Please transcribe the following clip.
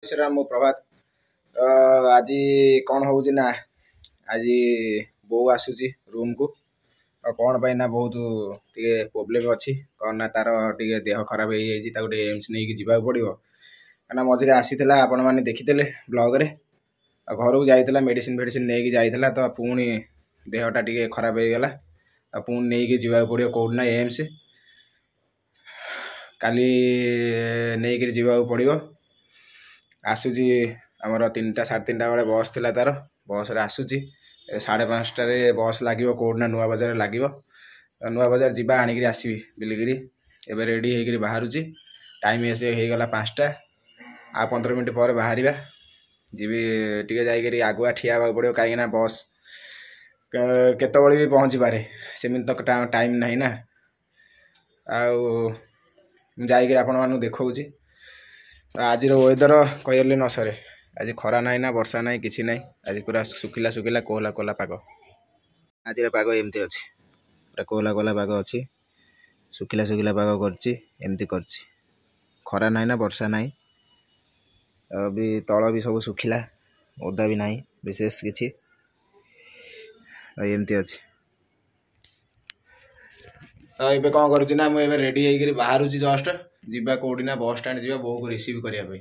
श्रीराम मो प्रभात आज कौन हो ना आज बो आसूची रूम को कौन पाई ना बहुत टे प्रोब्लेम अच्छी कौन ना तार टे देह खराब हो जाए एम्स नहीं जावाक पड़ो क्या मझे आसीला आपण मैंने देखी ब्लॉग रे घर को जाइला मेडिसिन फेडिसिन नहीं जाइला तो पुणी देहटा टे खराब हो गला पुणी नहीं जावाक पड़ो कौटना एम्स काली नहीं जावाक पड़ो आसूची आमर 3टा 3:30 बेले बस थिला तार बस रे आसूची 5:30 बस लगे कौटना नुआ बजार लगे नुआ बजार जावा आनिक आसबि बिलिकी एवं रेडी होकर बाहर टाइम ऐसे हो गला 5टा आ 15 मिनट पर बाहर जी टे जाकर आगुआ ठिया पड़ो कहीं बस केत भी पहुँची पारे सेमि तक टाइम ना ना आकर आपण मानू देखा आज वेदर कहले न सरे आज खरा ना ना वर्षा ना कि ना आज पूरा सुखिला सुखिला कोहला कोहला पाग आज पाग एमती अच्छी पूरा कोहला कोहला पाग अच्छी सुखिला सुखिला पाग करमती कर खरा ना ना वर्षा ना भी तल भी सब सुखिला ओदा भी ना विशेष किसी एमती अच्छी तो ये कौन करुँच ना मुझे रेडी होकर बाहर जस्ट जीवा कौटी ना बस स्टाण जा बो को रिसीव करने